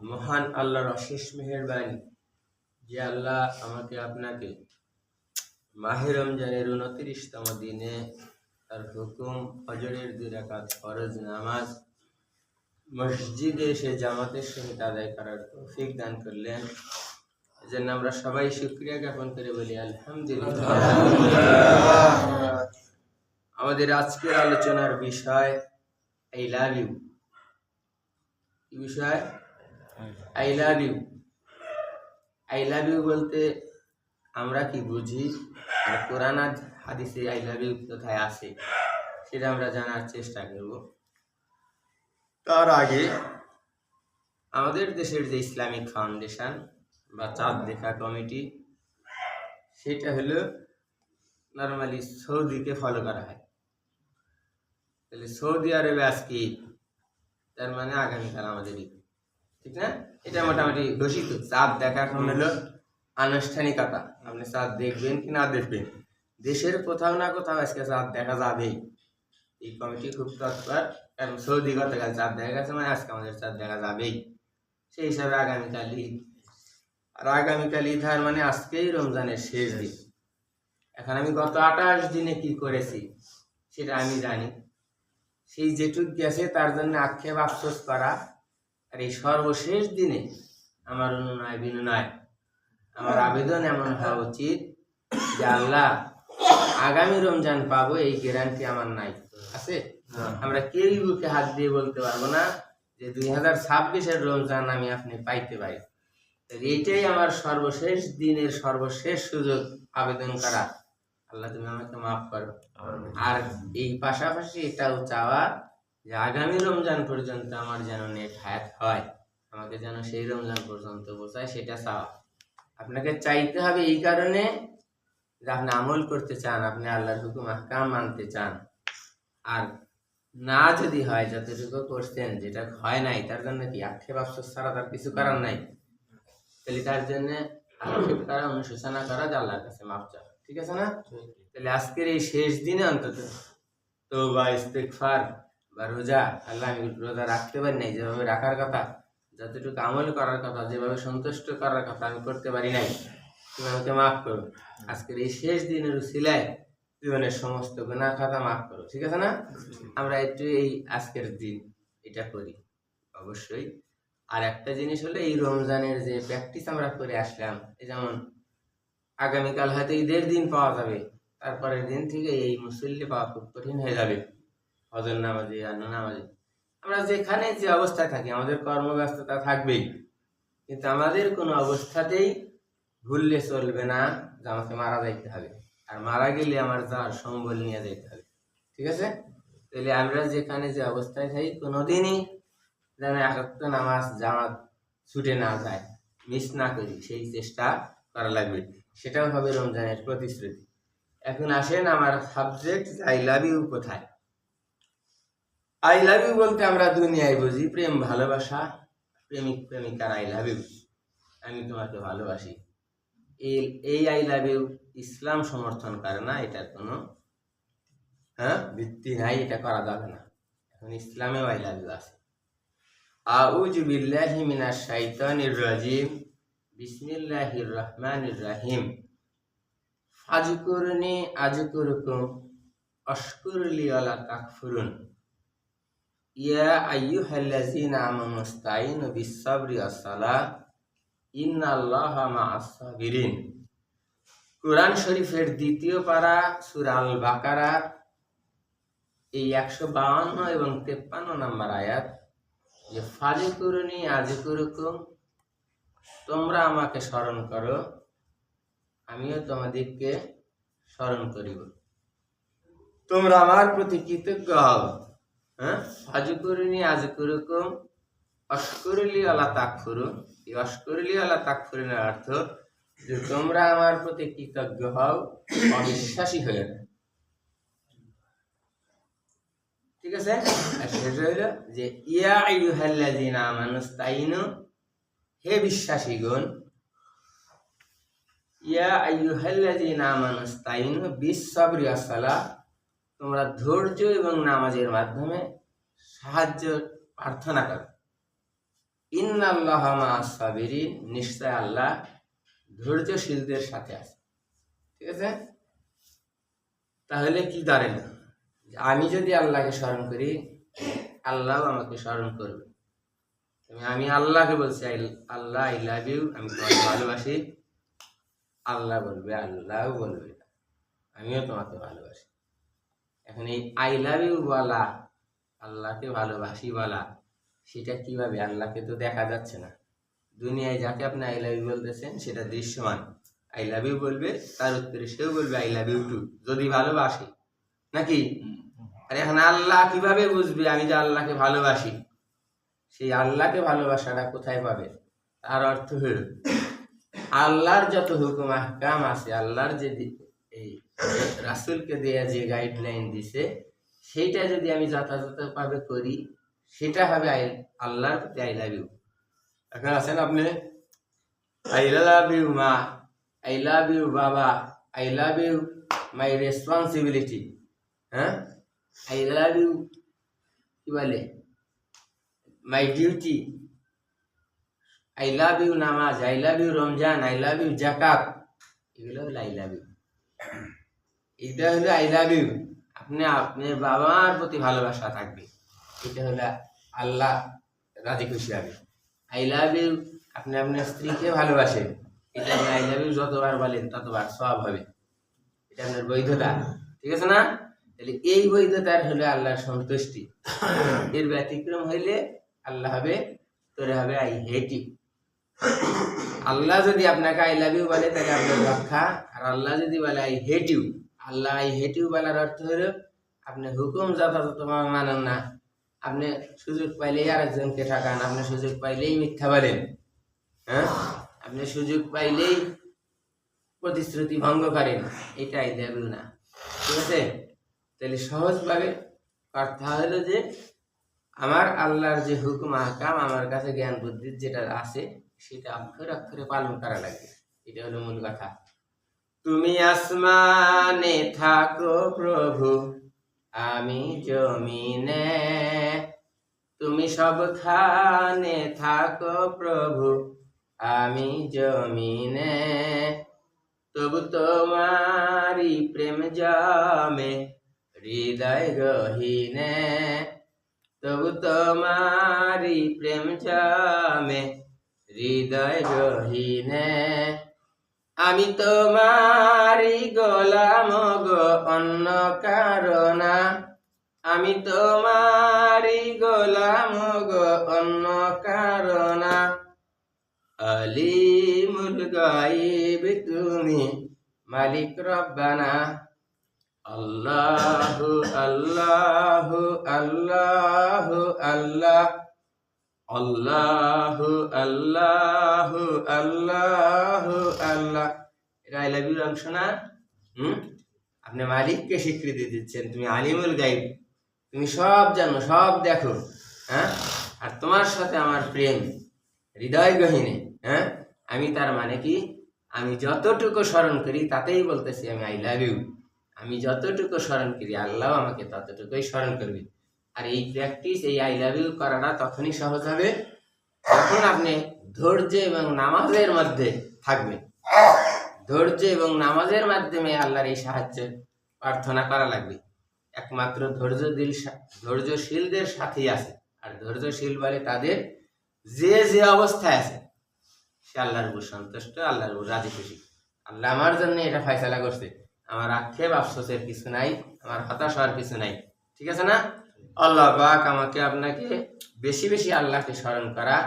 মহান আল্লাহর অশেষ মেহেরবানি যে আল্লাহ আমাকে আপনাকে মাহে রমজানের ২৯তম দিনে তার হুকুম ফজরের ২ রাকাত ফরজ নামাজ মসজিদে এসে জামাতের সহিত আদায় করার তৌফিক দান করলেন। এজন্য আমরা সবাই শুকরিয়া জ্ঞাপন করে বলি আলহামদুলিল্লাহ। আমাদের আজকের আলোচনার বিষয় আই লাভ ইউ। কি বিষয়? I love you. I love you বলতে আমরা কি বুঝি, আর কোরআন আর হাদিসে আই লাভ ইউ কোথায় আছে সেটা আমরা জানার চেষ্টা করব। তার আগে আমাদের দেশের যে ইসলামিক ফাউন্ডেশন বা চাঁদ দেখা কমিটি, সেটা হলো নর্মালি সৌদিকে ফলো করা হয়। তাহলে সৌদি আরবে আজকে ঈদ, তার মানে আগামীকাল আমাদের ঈদ, ঠিক না? এটা মোটামুটি ঘোষিত। চাঁদ দেখা এখন হলো আনুষ্ঠানিকতা। আপনি চাঁদ দেখবেন কি না দেখবেন, দেশের কোথাও না কোথাও আজকে চাঁদ দেখা যাবেই। এই কমিটি খুব তৎপর, কারণ সৌদি গতকাল চাঁদ দেখা গেছে, মানে আজকে আমাদের চাঁদ দেখা যাবেই। সেই হিসাবে আগামীকাল ঈদ, আর আগামীকাল ঈদ আর মানে আজকেই রমজানের শেষ দিন। এখন আমি গত ২৮ দিনে কি করেছি সেটা আমি জানি। সেই যেটুক গেছে তার জন্য আক্ষেপ আফসোস করা, আর এই সর্বশেষ দিনে আমার অনুনয় বিনয়, আমার আবেদন এমন হওয়া উচিত যে আল্লাহ আগামী রমজান পাবো এই গ্যারান্টি আমার নাই। আছে? আমরা কেউই বুকে হাত দিয়ে বলতে পারবো না যে 2026-এর রমজান আমি আপনি পাইতে পারি। এইটাই আমার সর্বশেষ দিনের সর্বশেষ সুযোগ আবেদন করা, আল্লাহ তুমি আমাকে মাফ করো। আর এই পাশাপাশি এটাও চাওয়া যে আগামী রমজান পর্যন্ত আমার যেন নেক হায়াত হয়, আমাকে যেন সেই রমজান পর্যন্ত বোঝায়, সেটা চাওয়া। আপনাকে চাইতে হবে এই কারণে যে আপনি আমল করতে চান, আপনি আল্লাহর হুকুম আহকাম মানতে চান। আর না যদি হয়, যতটুকু করছেন যেটা হয় নাই, তার জন্য কি আক্ষেপ আফসোস ছাড়া তার কিছু করার নাই। তাহলে তার জন্য আক্ষেপ করা, অনুশোচনা করা, যে আল্লাহর কাছে মাফ চাওয়া, ঠিক আছে না? তাহলে আজকের এই শেষ দিনে অন্তত তওবা, ইস্তিগফার বা রোজা, আল্লাহ আমি রোজা রাখতে পারি নাই যেভাবে রাখার কথা, যতটুকু আমল করার কথা, যেভাবে সন্তুষ্ট করার কথা আমি করতে পারি নাই, তুমি আমাকে মাফ করো। আজকের এই শেষ দিনের উসিলায় জীবনের সমস্ত গুনাহ খাতা মাফ করো, ঠিক আছে না? আমরা একটু এই আজকের দিন এটা করি অবশ্যই। আর একটা জিনিস হলো, এই রমজানের যে প্র্যাকটিস আমরা করে আসলাম, এই যেমন আগামীকাল হয়তো ঈদের দিন পাওয়া যাবে, তারপরের দিন থেকে এই মুসল্লি পাওয়া খুব কঠিন হয়ে যাবে। ফজর নামাজে আর নামাজে আমরা যেখানে যে অবস্থায় থাকি, আমাদের কর্মব্যস্ততা থাকবেই, কিন্তু আমাদের কোনো অবস্থাতেই ভুললে চলবে না যে আমাকে মারা যাইতে হবে, আর মারা গেলে আমার যার সম্বল নিয়ে যেতে হবে, ঠিক আছে? তাহলে আমরা যেখানে যে অবস্থায় থাকি কোনোদিনই যেন একাত্ত নামাজ জামাত ছুটে না যায়, মিস না করি, সেই চেষ্টা করা লাগবে। সেটাও হবে রমজানের প্রতিশ্রুতি। এখন আসেন আমার সাবজেক্ট, আই লাভ ইউ কোথায়? আই লাভ ইউ বলতে আমরা দুনিয়ায় বুঝি প্রেম, ভালোবাসা, প্রেমিক প্রেমিকার আই লাভ ইউ, আমি তোমাকে ভালোবাসি। এই আই লাভ ইউ ইসলাম সমর্থন করে না, এটার কোনো ভিত্তি নাই, এটা করা যাবে না। এখন ইসলামেও আই লাভ ইউ আছে। আউযু বিল্লাহি মিনাশ শাইতানির রাজিম, বিসমিল্লাহির রহমানির রহিম। ফাজকুরনি আযকুরকুম আশকুরলি ওয়ালা তাকফুরুন। ইয়া আইয়ুহাল্লাযীনা আমানু ইসতাঈনু বিস-সাবরি ওয়াস-সালাহ ইন্নাল্লাহা মা'আস সাবিরিন। কুরআন শরীফের ২য় পারা সূরা আল বাকারা এই ১৫২ এবং ৫৩ নম্বর আয়াত, যে ফাজকুরনি আযকুরকুম, তোমরা আমাকে স্মরণ করো, আমিও তোমাদেরকে স্মরণ করিব। তোমরা আমার প্রতি কৃতজ্ঞ হও। ফাজকুরনি আযকুরকুম আশকুরলি ওয়ালা তাকফুরুন। এই আশকুরলি ওয়ালা তাকফুরুনের অর্থ যে তোমরা আমার প্রতি কৃতজ্ঞ হও, অবিশ্বাসী হয়ে না, ঠিক আছে? আর শেষ হইল যে ইয়া আইয়ুহাল্লাযীনা আমানু ইসতাঈনু, হে বিশ্বাসীগণ, ইয়া আইয়ুহাল্লাযীনা আমানু ইসতাঈনু বিস-সাবরি ওয়াস-সালাহ, তোমরা ধৈর্য এবং নামাজের মাধ্যমে সাহায্য প্রার্থনা করো। ইন্নাল্লাহা মা'আস সাবিরিন, নিশ্চয় আল্লাহ ধৈর্যশীলদের সাথে আছে। ঠিক আছে? তাহলে কি দাঁড়ালো? আমি যদি আল্লাহকে স্মরণ করি, আল্লাহ আমাকে স্মরণ করবে। আমি আল্লাহকে বলছি, আল্লাহ আই লাভ ইউ, আমি তোমাকে ভালোবাসি। আল্লাহ বলবে, আল্লাহ বলবে আমিও তোমাকে ভালোবাসি। এখন এই আই লাভ ইউ বলা, আল্লাহকে ভালোবাসি বলা, সেটা কিভাবে? আল্লাহকে তো দেখা যাচ্ছে না। দুনিয়ায় যাকে আপনি আই লাভ ইউ বলতেছেন সেটা দৃশ্যমান। আই লাভ ইউ বলবে, তার উত্তরে সেও বলবে আই লাভ ইউ টু, যদি ভালোবাসি, নাকি? আর এখন আল্লাহ কিভাবে বুঝবে আমি যে আল্লাহকে ভালোবাসি? সেই আল্লাহকে ভালোবাসাটা কোথায় পাবে? তার অর্থ হল আল্লাহর যত হুকুম আহকাম আছে, আল্লাহর যে এই রাসূলকে দেয়া যে গাইডলাইন দিছে, সেইটা যদি আমি যথাযথভাবে করি, সেটা হবে আল্লাহর প্রতি আই লাভ ইউ। এখন আছেন আপনি, আই লাভ ইউ মা, আই লাভ ইউ বাবা, I love you my responsibility, হ্যাঁ, আই লাভ ইউ কি বলে, my duty, I love you namaz, I love you Ramzan, I love you zakat, এগুলো হলো আই লাভ ইউ। এটা হলো আই লাভ ইউ। আপনি আপনার বাবা মার প্রতি ভালোবাসা থাকবে, এটা হলো আল্লাহ রাজি খুশি হবে। আই লাভ ইউ, আপনি আপনার স্ত্রীকে ভালোবাসেন, এটা আপনি আই লাভ ইউ যতবার বলেন ততবার সওয়াব হবে, এটা আপনার বৈধতা। ঠিক আছে না? তাহলে এই বৈধতার হলো আল্লাহর সন্তুষ্টি। এর ব্যতিক্রম হইলে আল্লাহ হবে, তোরে হবে আই হেট ইউ। আল্লাহ যদি আপনাকে আই লাভ ইউ বলে তাহলে আপনার রক্ষা, আর আল্লাহ যদি বলে I hate you, Allah I hate you বলার অর্থ হলো আপনি হুকুম যথাযথভাবে মানেন না, আপনি সুযোগ পাইলেই আরেকজনকে ঠকান, আপনি সুযোগ পাইলেই মিথ্যা বলেন, হ্যাঁ, আপনি সুযোগ পাইলেই প্রতিশ্রুতি ভঙ্গ করেন, এটা আই লাভ ইউ না। ঠিক আছে? তাহলে সহজভাবে কথা হলো যে আমার আল্লাহর যে হুকুম আহকাম আমার কাছে জ্ঞান বুদ্ধির যেটা আছে, সেটা অক্ষরে অক্ষরে পালন করা লাগবে। এটা হলো মূল কথা। তুমি আসমানে থাকো প্রভু, আমি জমিনে, তুমি সবখানে থাকো প্রভু, আমি জমিনে, তবু তোমারি প্রেম জমে হৃদয় গহীনে, তবু তোমারি প্রেম জমে হৃদয় গহীনে, আমি তোমারি গোলাম গো অন্য কারো না, আমি তোমারি গোলাম গো অন্য কারো না, আলিমুল গায়ব তুমি মালিক রব্বানা, আল্লাহু আল্লাহু আল্লাহু আল্লাহ, আল্লাহু আল্লাহু আল্লাহু আল্লাহ। এটা আই লাভ ইউ অংশ না? আপনি মালিককে স্বীকৃতি দিচ্ছেন, তুমি আলিমুল গায়ব, তুমি সব জানো, সব দেখো, হ্যাঁ, আর তোমার সাথে আমার প্রেম হৃদয় গহীনে, হ্যাঁ, আমি তার মানে কি, আমি যতটুকু স্মরণ করি তাতেই বলতেছি আমি আই লাভ ইউ। আমি যতটুকু স্মরণ করি আল্লাহ আমাকে ততটুকুই স্মরণ করবে। আর এই প্র্যাকটিস, এই আই লাভ ইউ করাটা তখনই সহজ হবে যখন আপনি ধৈর্য এবং নামাজের মধ্যে থাকবেন। ধৈর্য এবং নামাজের মাধ্যমে আল্লাহর এই সাহায্য প্রার্থনা করা লাগবে। একমাত্র ধৈর্যশীলদের সাথেই আছে। আর ধৈর্যশীল বলে তাদের যে যে অবস্থায় আছে সে আল্লাহর উপর সন্তুষ্ট, আল্লাহর উপর রাজি খুশি। আল্লাহ আমার জন্য এটা ফয়সালা করছে, আমার আক্ষেপ আফসোসের কিছু নাই, আমার হতাশ হওয়ার কিছু নাই। ঠিক আছে না? আল্লাহ পাক আমাকে আপনাকে বেশি বেশি আল্লাহকে স্মরণ করা,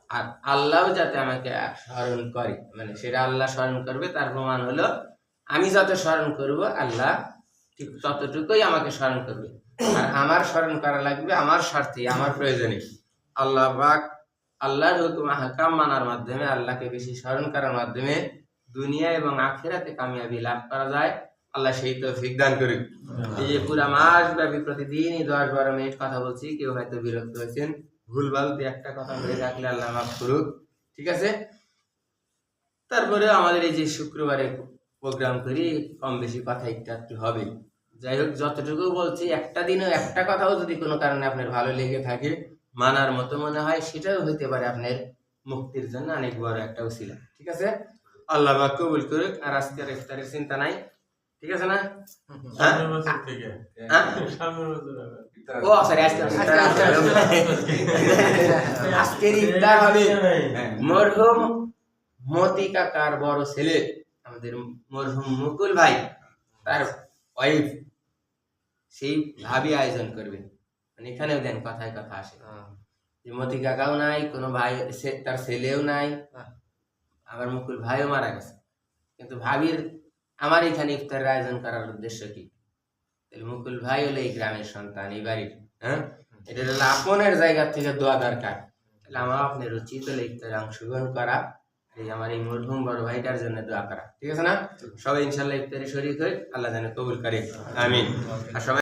আর আল্লাহও যাতে আমাকে স্মরণ করে, মানে সেটা আল্লাহ স্মরণ করবে তার প্রমাণ হলো আমি যত স্মরণ করব আল্লাহ ঠিক ততটুকুই আমাকে স্মরণ করবে। আর আমার স্মরণ করা লাগবে আমার স্বার্থে, আমার প্রয়োজনে। আল্লাহ পাক আল্লাহর হুকুম আহকাম মানার মাধ্যমে, আল্লাহকে বেশি স্মরণ করার মাধ্যমে দুনিয়া এবং আখিরাতে কামিয়াবি লাভ করা যায়। আল্লাহ সেই তৌফিক দান করুক। এই যে পুরা মাস ব্যাপী প্রতিদিনই 10-12 মিনিট কথা বলছি, কেউ হয়তো বিরক্ত হয়েছেন, ভুলভাল দিয়ে একটা কথা হয়ে থাকলে আল্লাহ মাফ করুক। ঠিক আছে? তারপরে আমাদের এই যে শুক্রবারে প্রোগ্রাম করি, কম বেশি কথা একটু হবে। যাই হোক, যতটুকু বলছি, একটা দিনও একটা কথাও যদি কোনো কারণে আপনার ভালো লেগে থাকে, মানার মতো মনে হয়, সেটাও হইতে পারে আপনার মুক্তির জন্য অনেক বড় একটা উসিলা। ঠিক আছে, আল্লাহ পাক কবুল করুক। আর আজকের ইফতারের চিন্তা নাই, ঠিক আছে না? ও সরি, আজকের ইফতার হবে মরহুম মতি কাকার বড় ছেলে, আমাদের মরহুম মুকুল ভাই, তার ওয়াইফ, সেই ভাবি আয়োজন করবে। মানে এখানেও দেন কথায় কথা আসে যে মতি কাকাও নাই, কোনো ভাই, তার ছেলেও নাই, আমার মুকুল ভাইও মারা গেছে, কিন্তু ভাবির আমার এখানে ইফতারের আয়োজন করার উদ্দেশ্য কি? মুকুল ভাই হলো এই গ্রামের সন্তান, এই বাড়ির, হ্যাঁ, এটা হলো আপনের জায়গা থেকে দোয়া দরকার। তাহলে আমার আপনার উচিত হলো ইফতারে অংশগ্রহণ করা, এই আমার এই মরহুম বড় ভাইটার জন্য দোয়া করা। ঠিক আছে না? সবাই ইনশাল্লাহ ইফতারে শরীক হয়ে আল্লাহ যেন কবুল করে, আমিন। আর সবাই